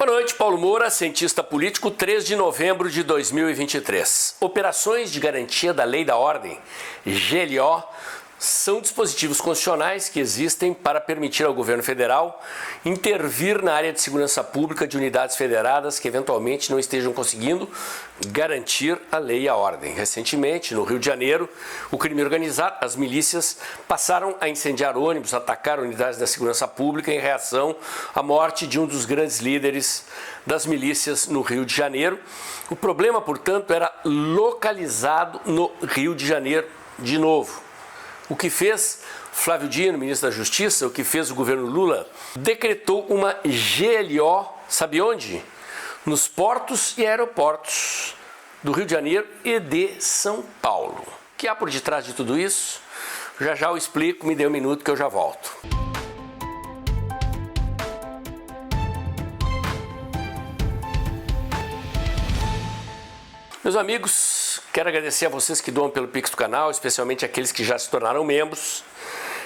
Boa noite, Paulo Moura, cientista político, 3 de novembro de 2023. Operações de garantia da lei da ordem, GLO, são dispositivos constitucionais que existem para permitir ao governo federal intervir na área de segurança pública de unidades federadas que eventualmente não estejam conseguindo garantir a lei e a ordem. Recentemente, no Rio de Janeiro, o crime organizado, as milícias, passaram a incendiar ônibus, atacar unidades da segurança pública em reação à morte de um dos grandes líderes das milícias no Rio de Janeiro. O problema, portanto, era localizado no Rio de Janeiro de novo. O que fez Flávio Dino, ministro da Justiça, o que fez o governo Lula, decretou uma GLO, sabe onde? Nos portos e aeroportos do Rio de Janeiro e de São Paulo. O que há por detrás de tudo isso? Já já eu explico, me dê um minuto que eu já volto. Meus amigos, quero agradecer a vocês que doam pelo Pix do canal, especialmente aqueles que já se tornaram membros.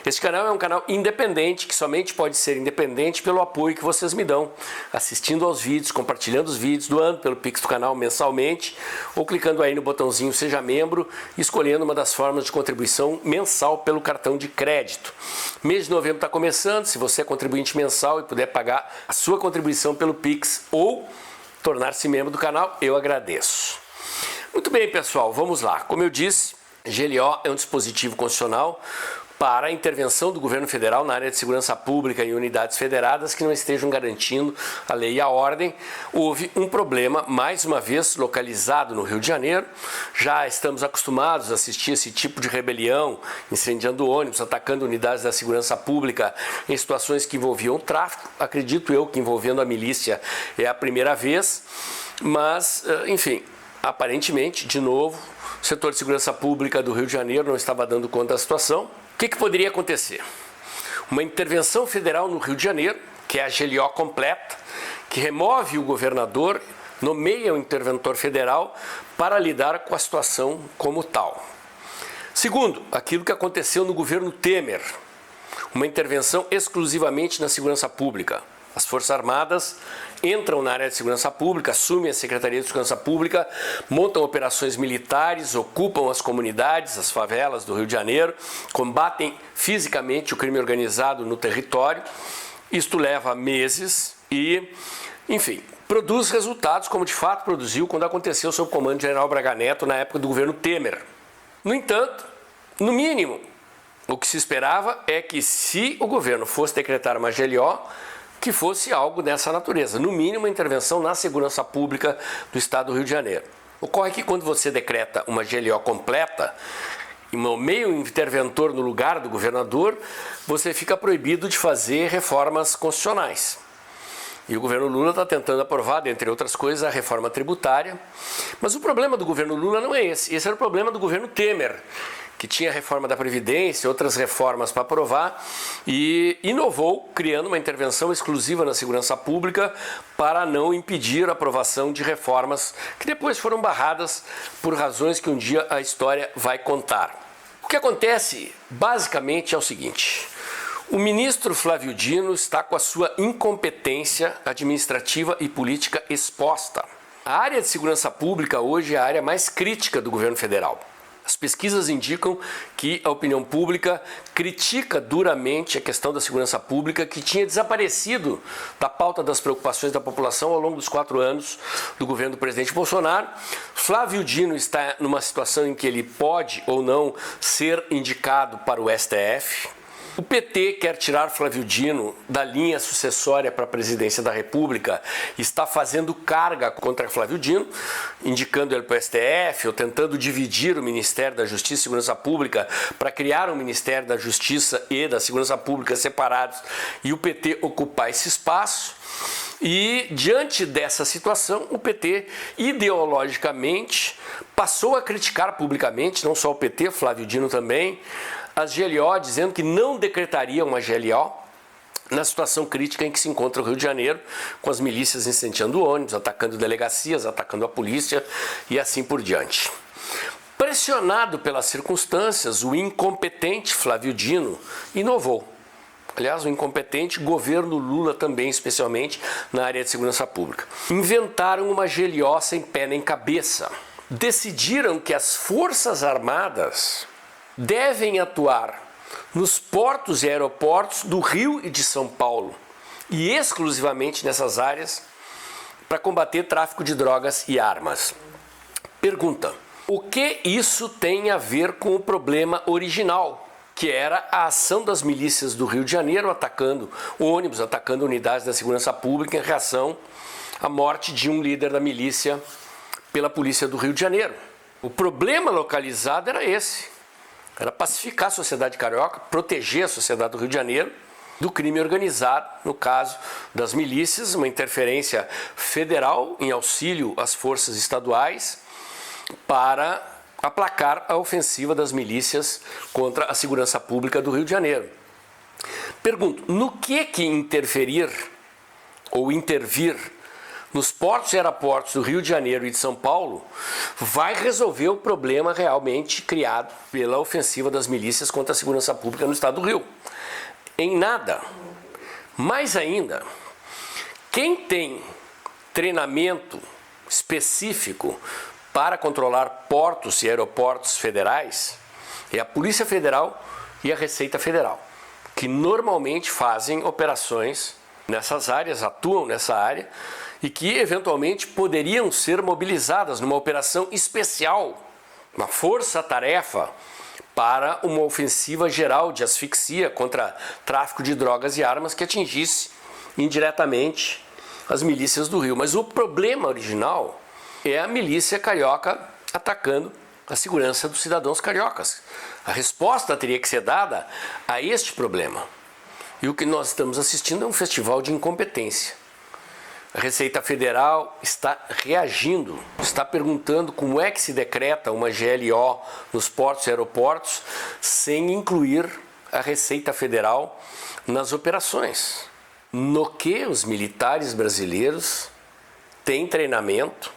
Este canal é um canal independente, que somente pode ser independente pelo apoio que vocês me dão, assistindo aos vídeos, compartilhando os vídeos, doando pelo Pix do canal mensalmente, ou clicando aí no botãozinho Seja Membro e escolhendo uma das formas de contribuição mensal pelo cartão de crédito. Mês de novembro está começando, se você é contribuinte mensal e puder pagar a sua contribuição pelo Pix ou tornar-se membro do canal, eu agradeço. Muito bem, pessoal, vamos lá. Como eu disse, GLO é um dispositivo constitucional para a intervenção do governo federal na área de segurança pública em unidades federadas que não estejam garantindo a lei e a ordem. Houve um problema, mais uma vez, localizado no Rio de Janeiro. Já estamos acostumados a assistir esse tipo de rebelião, incendiando ônibus, atacando unidades da segurança pública em situações que envolviam tráfico. Acredito eu que envolvendo a milícia é a primeira vez, mas, enfim, aparentemente, de novo, o setor de segurança pública do Rio de Janeiro não estava dando conta da situação. O que poderia acontecer? Uma intervenção federal no Rio de Janeiro, que é a GLO completa, que remove o governador, nomeia o interventor federal para lidar com a situação como tal. Segundo, aquilo que aconteceu no governo Temer, uma intervenção exclusivamente na segurança pública. As Forças Armadas entram na área de segurança pública, assumem a Secretaria de Segurança Pública, montam operações militares, ocupam as comunidades, as favelas do Rio de Janeiro, combatem fisicamente o crime organizado no território. Isto leva meses e, enfim, produz resultados como de fato produziu quando aconteceu sob o comando do general Braga Neto na época do governo Temer. No entanto, no mínimo, o que se esperava é que se o governo fosse decretar uma GLO, que fosse algo dessa natureza, no mínimo uma intervenção na segurança pública do estado do Rio de Janeiro. Ocorre que quando você decreta uma GLO completa e nomeia um interventor no lugar do governador, você fica proibido de fazer reformas constitucionais. E o governo Lula está tentando aprovar, dentre outras coisas, a reforma tributária. Mas o problema do governo Lula não é esse. Esse era o problema do governo Temer, que tinha a reforma da Previdência, outras reformas para aprovar, e inovou, criando uma intervenção exclusiva na segurança pública para não impedir a aprovação de reformas que depois foram barradas por razões que um dia a história vai contar. O que acontece, basicamente, é o seguinte: o ministro Flávio Dino está com a sua incompetência administrativa e política exposta. A área de segurança pública hoje é a área mais crítica do governo federal. As pesquisas indicam que a opinião pública critica duramente a questão da segurança pública, que tinha desaparecido da pauta das preocupações da população ao longo dos 4 anos do governo do presidente Bolsonaro. Flávio Dino está numa situação em que ele pode ou não ser indicado para o STF. O PT quer tirar Flávio Dino da linha sucessória para a presidência da República, está fazendo carga contra Flávio Dino, indicando ele para o STF ou tentando dividir o Ministério da Justiça e Segurança Pública para criar um Ministério da Justiça e da Segurança Pública separados e o PT ocupar esse espaço. E diante dessa situação, o PT ideologicamente passou a criticar publicamente, não só o PT, Flávio Dino também, as GLO, dizendo que não decretaria uma GLO na situação crítica em que se encontra o Rio de Janeiro, com as milícias incendiando ônibus, atacando delegacias, atacando a polícia e assim por diante. Pressionado pelas circunstâncias, o incompetente Flávio Dino inovou. aliás, o incompetente governo Lula também, especialmente na área de segurança pública. Inventaram uma GLO sem pé nem cabeça. Decidiram que as Forças Armadas devem atuar nos portos e aeroportos do Rio e de São Paulo, e exclusivamente nessas áreas, para combater tráfico de drogas e armas. Pergunta: o que isso tem a ver com o problema original, que era a ação das milícias do Rio de Janeiro atacando ônibus, atacando unidades da segurança pública em reação à morte de um líder da milícia pela polícia do Rio de Janeiro? O problema localizado era esse: era pacificar a sociedade carioca, proteger a sociedade do Rio de Janeiro do crime organizado, no caso das milícias, uma interferência federal em auxílio às forças estaduais para aplacar a ofensiva das milícias contra a segurança pública do Rio de Janeiro. Pergunto: no que interferir ou intervir nos portos e aeroportos do Rio de Janeiro e de São Paulo vai resolver o problema realmente criado pela ofensiva das milícias contra a segurança pública no estado do Rio? Em nada. Mais ainda, quem tem treinamento específico para controlar portos e aeroportos federais é a Polícia Federal e a Receita Federal, que normalmente fazem operações nessas áreas, atuam nessa área, e que eventualmente poderiam ser mobilizadas numa operação especial, uma força-tarefa para uma ofensiva geral de asfixia contra tráfico de drogas e armas que atingisse indiretamente as milícias do Rio. Mas o problema original é a milícia carioca atacando a segurança dos cidadãos cariocas. A resposta teria que ser dada a este problema. E o que nós estamos assistindo é um festival de incompetência. A Receita Federal está reagindo, está perguntando como é que se decreta uma GLO nos portos e aeroportos sem incluir a Receita Federal nas operações. No que os militares brasileiros têm treinamento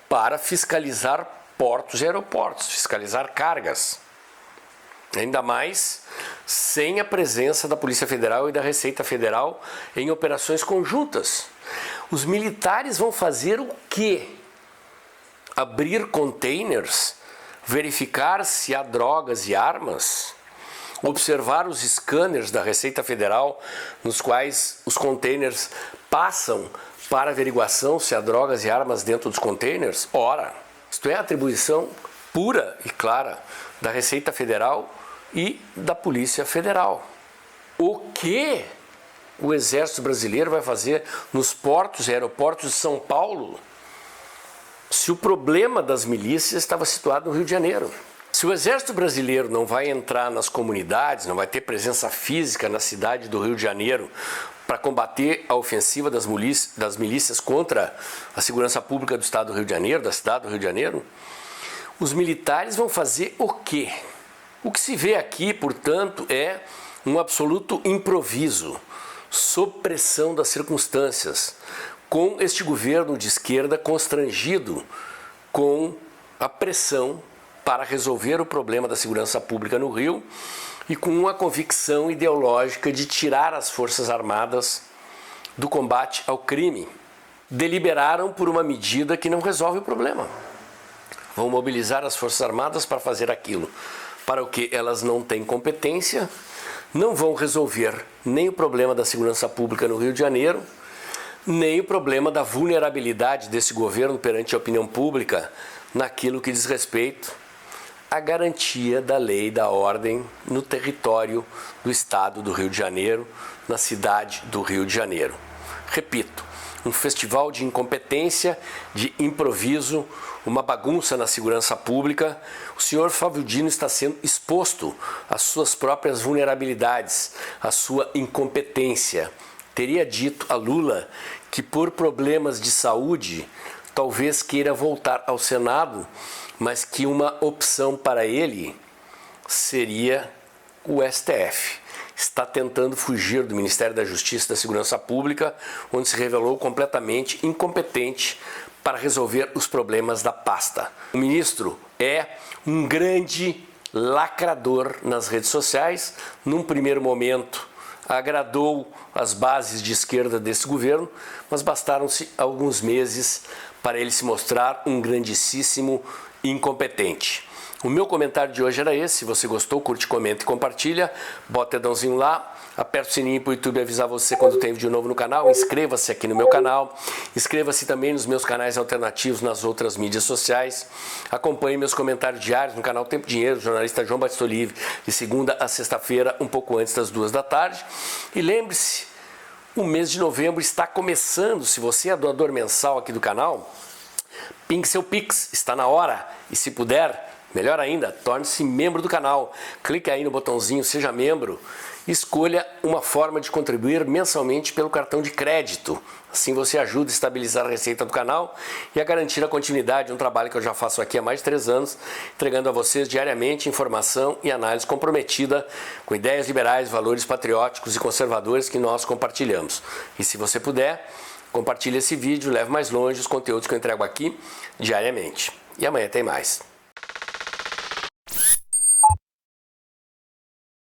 para fiscalizar portos e aeroportos, fiscalizar cargas. Ainda mais sem a presença da Polícia Federal e da Receita Federal em operações conjuntas. Os militares vão fazer o quê? Abrir containers, verificar se há drogas e armas, observar os scanners da Receita Federal, nos quais os containers passam para averiguação se há drogas e armas dentro dos containers? Ora, isto é atribuição pura e clara da Receita Federal e da Polícia Federal. O que o Exército Brasileiro vai fazer nos portos e aeroportos de São Paulo se o problema das milícias estava situado no Rio de Janeiro? Se o Exército Brasileiro não vai entrar nas comunidades, não vai ter presença física na cidade do Rio de Janeiro para combater a ofensiva das milícias contra a segurança pública do estado do Rio de Janeiro, da cidade do Rio de Janeiro, os militares vão fazer o quê? O que se vê aqui, portanto, é um absoluto improviso, sob pressão das circunstâncias, com este governo de esquerda constrangido com a pressão para resolver o problema da segurança pública no Rio e com uma convicção ideológica de tirar as Forças Armadas do combate ao crime. Deliberaram por uma medida que não resolve o problema. Vão mobilizar as Forças Armadas para fazer aquilo para o que elas não têm competência, não vão resolver nem o problema da segurança pública no Rio de Janeiro, nem o problema da vulnerabilidade desse governo perante a opinião pública naquilo que diz respeito à garantia da lei e da ordem no território do estado do Rio de Janeiro, na cidade do Rio de Janeiro. Repito, um festival de incompetência, de improviso, uma bagunça na segurança pública. O senhor Flávio Dino está sendo exposto às suas próprias vulnerabilidades, à sua incompetência. Teria dito a Lula que por problemas de saúde talvez queira voltar ao Senado, mas que uma opção para ele seria o STF. Está tentando fugir do Ministério da Justiça e da Segurança Pública, onde se revelou completamente incompetente para resolver os problemas da pasta. O ministro é um grande lacrador nas redes sociais. Num primeiro momento, agradou as bases de esquerda desse governo, mas bastaram-se alguns meses para ele se mostrar um grandíssimo incompetente. O meu comentário de hoje era esse. Se você gostou, curte, comenta e compartilha. Bota o dedãozinho lá. Aperta o sininho para o YouTube avisar você quando tem vídeo novo no canal. Inscreva-se aqui no meu canal. Inscreva-se também nos meus canais alternativos nas outras mídias sociais. Acompanhe meus comentários diários no canal Tempo Dinheiro, jornalista João Batista Olive, de segunda a sexta-feira, um pouco antes das 2 da tarde. E lembre-se, o mês de novembro está começando. Se você é doador mensal aqui do canal, pingue seu Pix, está na hora. E se puder, melhor ainda, torne-se membro do canal. Clique aí no botãozinho Seja Membro. Escolha uma forma de contribuir mensalmente pelo cartão de crédito. Assim você ajuda a estabilizar a receita do canal e a garantir a continuidade de um trabalho que eu já faço aqui há mais de 3 anos, entregando a vocês diariamente informação e análise comprometida com ideias liberais, valores patrióticos e conservadores que nós compartilhamos. E se você puder, compartilhe esse vídeo, leve mais longe os conteúdos que eu entrego aqui diariamente. E amanhã tem mais.